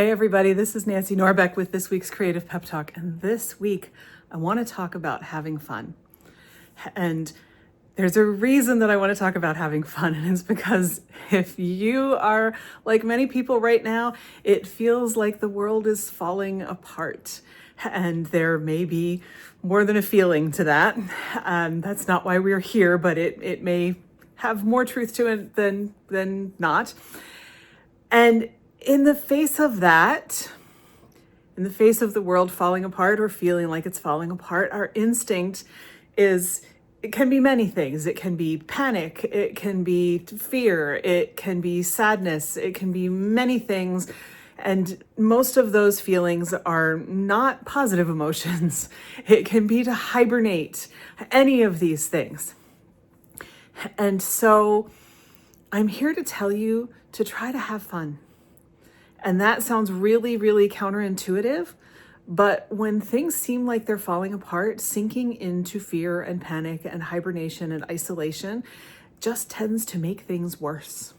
Hey everybody, this is Nancy Norbeck with this week's Creative Pep Talk, and this week I want to talk about having fun. And there's a reason that I want to talk about having fun, and it's because if you are like many people right now, it feels like the world is falling apart. And there may be more than a feeling to that. That's not why we're here, but it may have more truth to it than not. And in the face of that, in the face of the world falling apart or feeling like it's falling apart, our instinct it can be many things. It can be panic, it can be fear, it can be sadness, it can be many things. And most of those feelings are not positive emotions. It can be to hibernate, any of these things. And so I'm here to tell you to try to have fun. And that sounds really, really counterintuitive. But when things seem like they're falling apart, sinking into fear and panic and hibernation and isolation just tends to make things worse.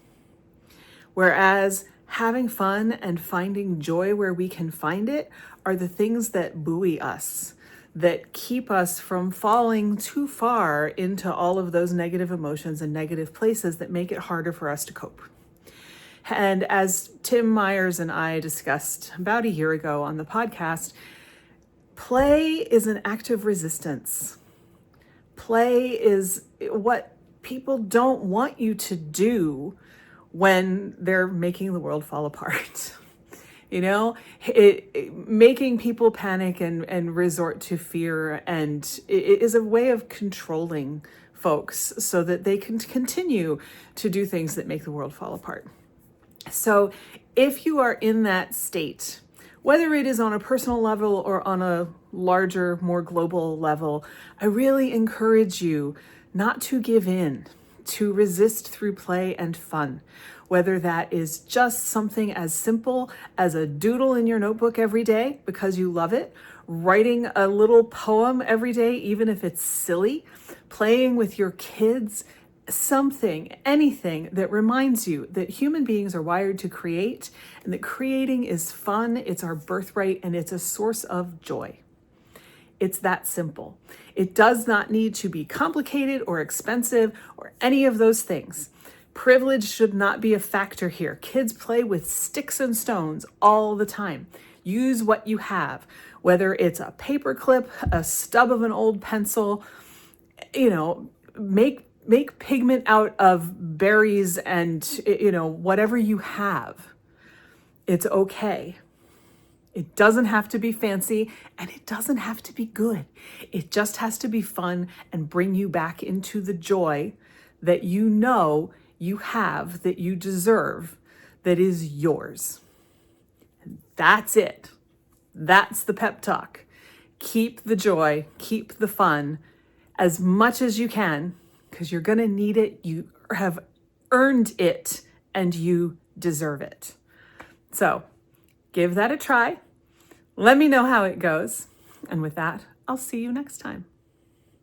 Whereas having fun and finding joy where we can find it are the things that buoy us, that keep us from falling too far into all of those negative emotions and negative places that make it harder for us to cope. And as Tim Myers and I discussed about a year ago on the podcast, play is an act of resistance. Play is what people don't want you to do when they're making the world fall apart. You know, making people panic and resort to fear, and it is a way of controlling folks so that they can continue to do things that make the world fall apart. So if you are in that state, whether it is on a personal level or on a larger, more global level, I really encourage you not to give in, to resist through play and fun. Whether that is just something as simple as a doodle in your notebook every day because you love it, writing a little poem every day, even if it's silly, playing with your kids, something, anything that reminds you that human beings are wired to create and that creating is fun, it's our birthright, and it's a source of joy. It's that simple. It does not need to be complicated or expensive or any of those things. Privilege should not be a factor here. Kids play with sticks and stones all the time. Use what you have, whether it's a paper clip, a stub of an old pencil, make pigment out of berries and, whatever you have. It's okay. It doesn't have to be fancy and it doesn't have to be good. It just has to be fun and bring you back into the joy that you know you have, that you deserve, that is yours. And that's it. That's the pep talk. Keep the joy, keep the fun as much as you can, because you're going to need it. You have earned it and you deserve it. So give that a try. Let me know how it goes. And with that, I'll see you next time.